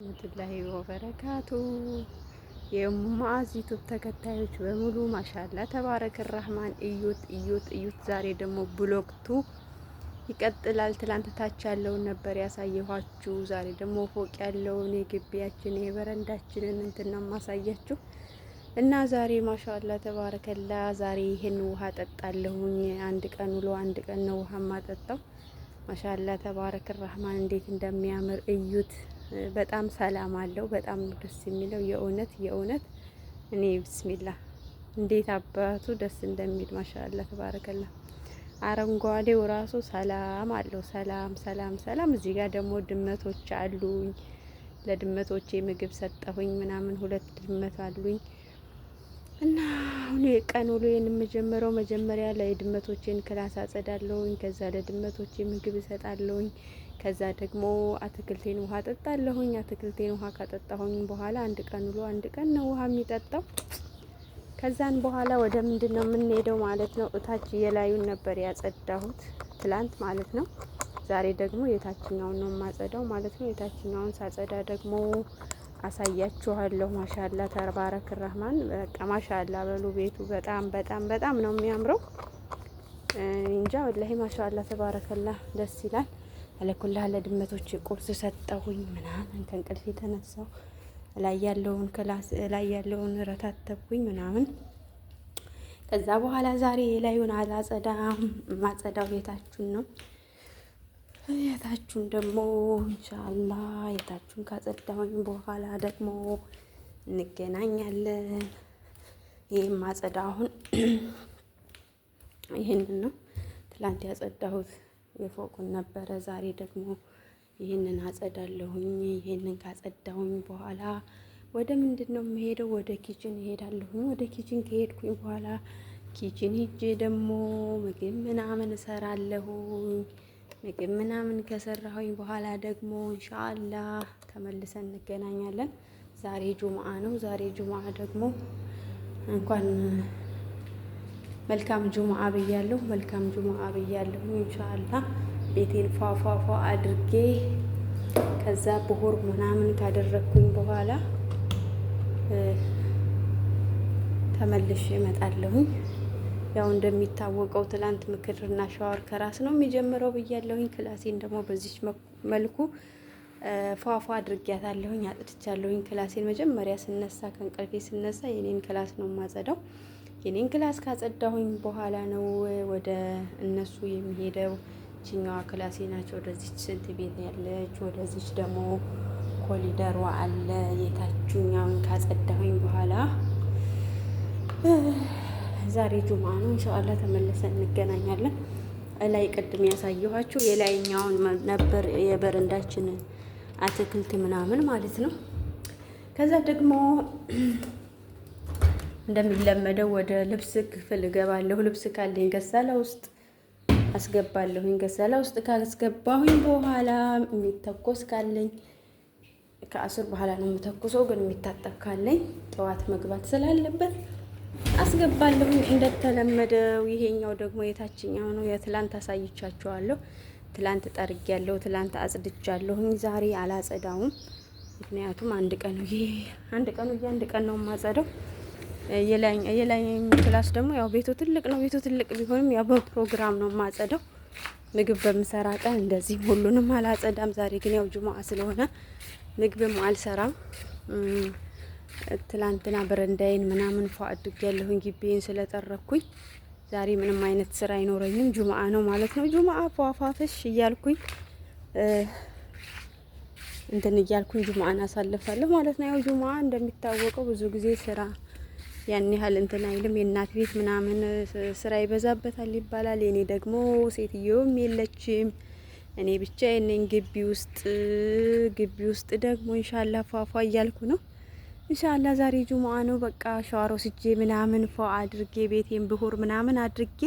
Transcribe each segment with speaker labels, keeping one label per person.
Speaker 1: ወራህመቱላሂ ወበረካቱ የሙአዝ ዩቱብ ተከታዮች በሙሉ ማሻአላ ተባረከ ረህማን እዩት እዩት እዩት። ዛሬ ደግሞ ብሎክቱ ይቀጥላል። ትላንት ታች ያለውን ነበር ያሳየኋችሁ። ዛሬ ደግሞ ፎቅ ያለውን የግቢያችን የበረንዳችንን እንትን ነው ማሳያችሁ እና ዛሬ ማሻአላ ተባረከላ። ዛሬ ይሄን ውሃ ጠጣለሁኝ። አንድ ቀን ውሎ አንድ ቀን ነው ውሃ ማጠጣው። ማሻአላ ተባረከ ረህማን እንዴት እንደሚያምር እዩት። በጣም ሰላም አለው። በጣም ደስ የሚለው የእውነት እኔ ቢስሚላህ እንዴት አባቱ ደስ እንደሚል ማሻአላ ተባረከላ። አረንጓዴው ራሱ ሰላም አለው። ሰላም ሰላም ሰላም። እዚህ ጋር ደግሞ ድመቶች አሉኝ። ለድመቶቼ ምግብ ሰጠሁኝ ምናምን 2 ድመት አሉኝ እና አሁን የቀን ውሎዬን የምጀምረው መጀመሪያ ላይ ድመቶቼን ክላስ አጸዳለሁኝ። ከዛ ለድመቶቼ ምግብ እሰጣለሁኝ። ከዛ ደግሞ አትክልቴን ውሃ ጠጣለሁኝ። አትክልቴን ውሃ ካጠጣሁኝ በኋላ አንድ ቀን ውሎ አንድ ቀን ነው ውሃ የሚጠጣው። ከዛን በኋላ ወደ ምንድነው የምንሄደው ማለት ነው። እታች የላዩን ነበር ያጸዳሁት ትላንት ማለት ነው። ዛሬ ደግሞ የታችኛውን ነው የማጸዳው ማለት ነው። የታችኛውን ሳጸዳ ደግሞ አሳያችኋለሁ። ማሻአላ ተባረክ ረህማን። በቃ ማሻአላ በሉ። ቤቱ በጣም በጣም በጣም ነው የሚያምረው። እንጃ ወላሂ ማሻአላ ተባረከላ ደስ ይላል። አለኩላ ለድመቶች ቁርስ ሰጠሁኝ ምናምን ከእንቅልፍ የተነሳው ላይ ያለውን ክላስ ላይ ያለውን ረታተብኩኝ ምናምን። ከዛ በኋላ ዛሬ ላዩን አላጸዳም። ማጸዳው ቤታችሁን ነው። የታችሁን ደግሞ ኢንሻአላህ የታችሁን ካጸዳሁኝ በኋላ ደግሞ እንገናኛለን። ይሄን ማጸዳ አሁን ይሄንን ነው። ትላንት ያጸዳሁት የፎቁን ነበረ። ዛሬ ደግሞ ይሄንን አጸዳለሁኝ። ይሄንን ካጸዳሁኝ በኋላ ወደ ምንድነው የምሄደው? ወደ ኪችን እሄዳለሁኝ። ወደ ኪችን ከሄድኩኝ በኋላ ኪችን ሄጄ ደግሞ ምግብ ምናምን እሰራለሁኝ። ምግብ ምናምን ከሰራሁኝ በኋላ ደግሞ ኢንሻአላህ ተመልሰን እንገናኛለን። ዛሬ ጁምአ ነው። ዛሬ ጁምአ ደግሞ እንኳን መልካም ጁምአ ብያለሁ። መልካም ጁምአ ብያለሁ። ኢንሻአላህ ቤቴን ፏፏፏ አድርጌ ከዛ ብሁር ምናምን ካደረኩኝ በኋላ ተመልሼ እመጣለሁኝ። ያው እንደሚታወቀው ትላንት ምክርና ሻወር ከራስ ነው የሚጀምረው ብያለሁኝ። ክላሴን ደግሞ በዚች መልኩ ፏፏ አድርጌያታለሁኝ፣ አጥድቻለሁኝ። ክላሴን መጀመሪያ ስነሳ ከእንቅልፌ ስነሳ የኔን ክላስ ነው የማጸዳው። የኔን ክላስ ካጸዳሁኝ በኋላ ነው ወደ እነሱ የሚሄደው። ችኛዋ ክላሴ ናቸው። ወደዚች ስንት ቤት ያለች፣ ወደዚች ደግሞ ኮሊደሯ አለ። የታችኛውን ካጸዳሁኝ በኋላ ዛሬ ጁምአ ነው። ኢንሻአላህ ተመልሰን እንገናኛለን። ላይ ቅድም ያሳየኋችሁ የላይኛውን ነበር የበረንዳችን አትክልት ምናምን ማለት ነው። ከዛ ደግሞ እንደሚለመደው ወደ ልብስ ክፍል እገባለሁ። ልብስ ካለኝ ገሳላ ውስጥ አስገባለሁኝ። ገሳላ ውስጥ ካስገባሁኝ በኋላ የሚተኮስ ካለኝ ከአስር በኋላ ነው የምተኩሰው፣ ግን የሚታጠብ ካለኝ ጠዋት መግባት ስላለበት አስገባለሁኝ እንደተለመደው። ይሄኛው ደግሞ የታችኛው ነው። የትላንት አሳይቻችኋለሁ። ትላንት ጠርጌያለሁ፣ ትላንት አጽድቻለሁኝ። ዛሬ አላጸዳውም፣ ምክንያቱም አንድ ቀን ነው የማጸደው። የላይ ክላስ ደግሞ ያው ቤቱ ትልቅ ነው። ቤቱ ትልቅ ቢሆንም ያው በፕሮግራም ነው የማጸደው። ምግብ በምሰራ ቀን እንደዚህ ሁሉንም አላጸዳም። ዛሬ ግን ያው ጁምአ ስለሆነ ምግብም አልሰራም። ትላንትና በረንዳዬን ምናምን ፏ አድርጌያለሁኝ ግቢዬን ስለጠረኩኝ። ዛሬ ምንም አይነት ስራ አይኖረኝም። ጁምአ ነው ማለት ነው። ጁምአ ፏፏፈሽ እያልኩኝ እንትን እያልኩኝ ጁምአን አሳልፋለሁ ማለት ነው። ያው ጁምአ እንደሚታወቀው ብዙ ጊዜ ስራ ያን ያህል እንትን አይልም። የእናት ቤት ምናምን ስራ ይበዛበታል ይባላል። የኔ ደግሞ ሴትየውም የለችም፣ እኔ ብቻዬን ነኝ ግቢ ውስጥ ደግሞ ኢንሻአላህ ፏፏ እያልኩ ነው። ኢንሻአላህ ዛሬ ጁምአ ነው። በቃ ሻወር ወስጄ ምናምን ፏ አድርጌ ቤቴን ብሁር ምናምን አድርጌ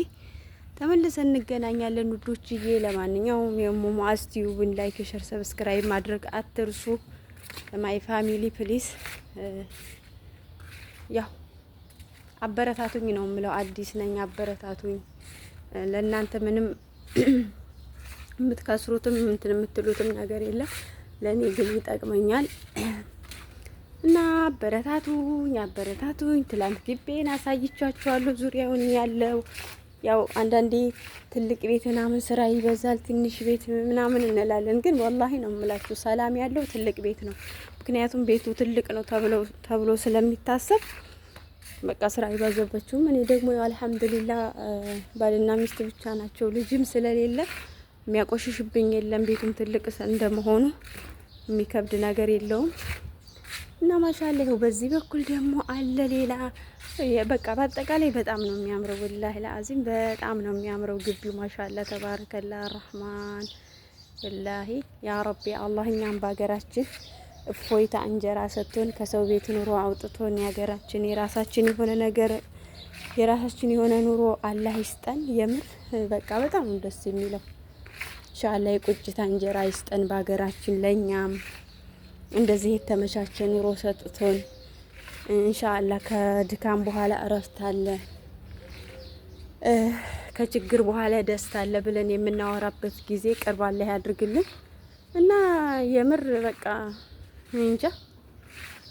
Speaker 1: ተመልሰን እንገናኛለን ውዶችዬ። ለማንኛውም የሙአዝ ቲዩብን ላይክ፣ ሼር፣ ሰብስክራይብ ማድረግ አትርሱ። ማይ ፋሚሊ ፕሊስ ያው አበረታቱኝ ነው የምለው። አዲስ ነኝ፣ አበረታቱኝ። ለእናንተ ምንም የምትከስሩትም እንትን የምትሉትም ነገር የለም። ለእኔ ግን ይጠቅመኛል እና አበረታቱኝ። ትላንት ግቤን አሳይቻችኋለሁ ዙሪያውን ያለው ያው አንዳንዴ ትልቅ ቤት ምናምን ስራ ይበዛል፣ ትንሽ ቤት ምናምን እንላለን። ግን ወላሂ ነው የምላችሁ ሰላም ያለው ትልቅ ቤት ነው። ምክንያቱም ቤቱ ትልቅ ነው ተብሎ ስለሚታሰብ በቃ ስራ አይበዛባችሁም። እኔ ደግሞ ያው አልሐምዱሊላህ ባልና ሚስት ብቻ ናቸው፣ ልጅም ስለሌለ የሚያቆሽሽብኝ የለም። ቤቱም ትልቅ እንደመሆኑ የሚከብድ ነገር የለውም እና ማሻአላ ይኸው በዚህ በኩል ደግሞ አለ ሌላ በቃ በአጠቃላይ በጣም ነው የሚያምረው። ወላሂ ለአዚም በጣም ነው የሚያምረው ግቢው ማሻአላ ተባረከላ ረህማን። ወላሂ ያ ረቢ አላህ እኛም በሀገራችን እፎይታ እንጀራ ሰጥቶን ከሰው ቤት ኑሮ አውጥቶን የሀገራችን የራሳችን የሆነ ነገር የራሳችን የሆነ ኑሮ አላህ ይስጠን። የምር በቃ በጣም ነው ደስ የሚለው። ኢንሻአላህ የቁጭታ እንጀራ ይስጠን በሀገራችን ለኛም እንደዚህ የተመቻቸ ኑሮ ሰጥቶን ኢንሻአላህ ከድካም በኋላ እረፍት አለ፣ ከችግር በኋላ ደስታ አለ ብለን የምናወራበት ጊዜ ቅርብ አላህ ያድርግልን እና የምር በቃ እንጃ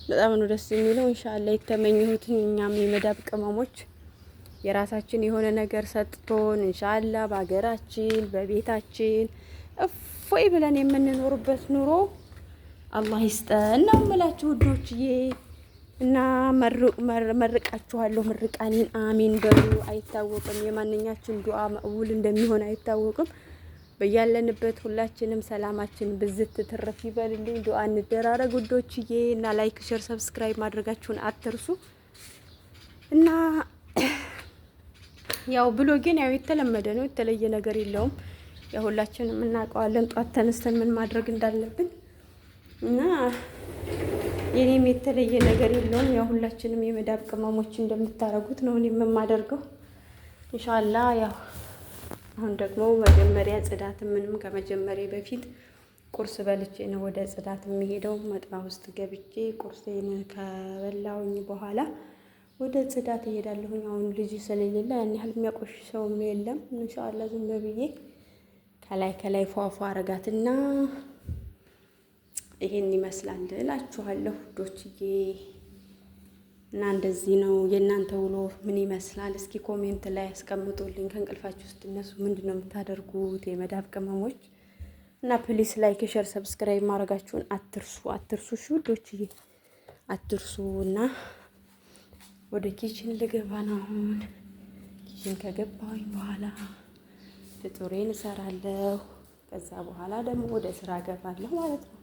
Speaker 1: በጣም ነው ደስ የሚለው። ኢንሻአላህ የተመኘሁትን እኛም የመዳብ ቅመሞች የራሳችን የሆነ ነገር ሰጥቶን ኢንሻአላህ በሀገራችን በቤታችን እፎይ ብለን የምንኖርበት ኑሮ አላህ ይስጠን ነው የምላችሁ ውዶችዬ። እና መርቃችኋለሁ። ምርቃኔን አሚን በሉ። አይታወቅም የማንኛችን ዱዓ መቅቡል እንደሚሆን አይታወቅም። በያለንበት ሁላችንም ሰላማችን ብዝት ትርፍ ይበልልኝ። ዱዓ እንደራረግ ውዶችዬ። እና ላይክ፣ ሼር፣ ሰብስክራይብ ማድረጋችሁን አትርሱ። እና ያው ብሎጌን ያው የተለመደ ነው፣ የተለየ ነገር የለውም። ያው ሁላችንም እናውቀዋለን ጧት ተነስተን ምን ማድረግ እንዳለብን እና የኔም የተለየ ነገር የለውም። ያው ሁላችንም የመዳብ ቅመሞች እንደምታረጉት ነው እኔም የማደርገው ኢንሻአላህ። ያው አሁን ደግሞ መጀመሪያ ጽዳት ምንም ከመጀመሪያ በፊት ቁርስ በልቼ ነው ወደ ጽዳት የሚሄደው። መጥባ ውስጥ ገብቼ ቁርሴን ከበላውኝ በኋላ ወደ ጽዳት እሄዳለሁኝ። አሁን ልጅ ስለሌለ ያን ያህል የሚያቆሽ ሰውም የለም። ኢንሻአላህ ዝም ብዬ ከላይ ፏፏ አረጋትና ይሄን ይመስላል እላችኋለሁ ውዶችዬ። እና እንደዚህ ነው። የእናንተ ውሎ ምን ይመስላል? እስኪ ኮሜንት ላይ አስቀምጡልኝ። ከእንቅልፋችሁ ውስጥ እነሱ ምንድነው የምታደርጉት የመዳብ ቅመሞች? እና ፕሊስ ላይክ፣ ሼር፣ ሰብስክራይብ ማድረጋችሁን አትርሱ እሺ ውዶችዬ አትርሱ። እና ወደ ኪችን ልገባ ነው አሁን። ኪችን ከገባሁኝ በኋላ ፍጡሬን እሰራለሁ። ከዛ በኋላ ደግሞ ወደ ስራ ገባለሁ ማለት ነው።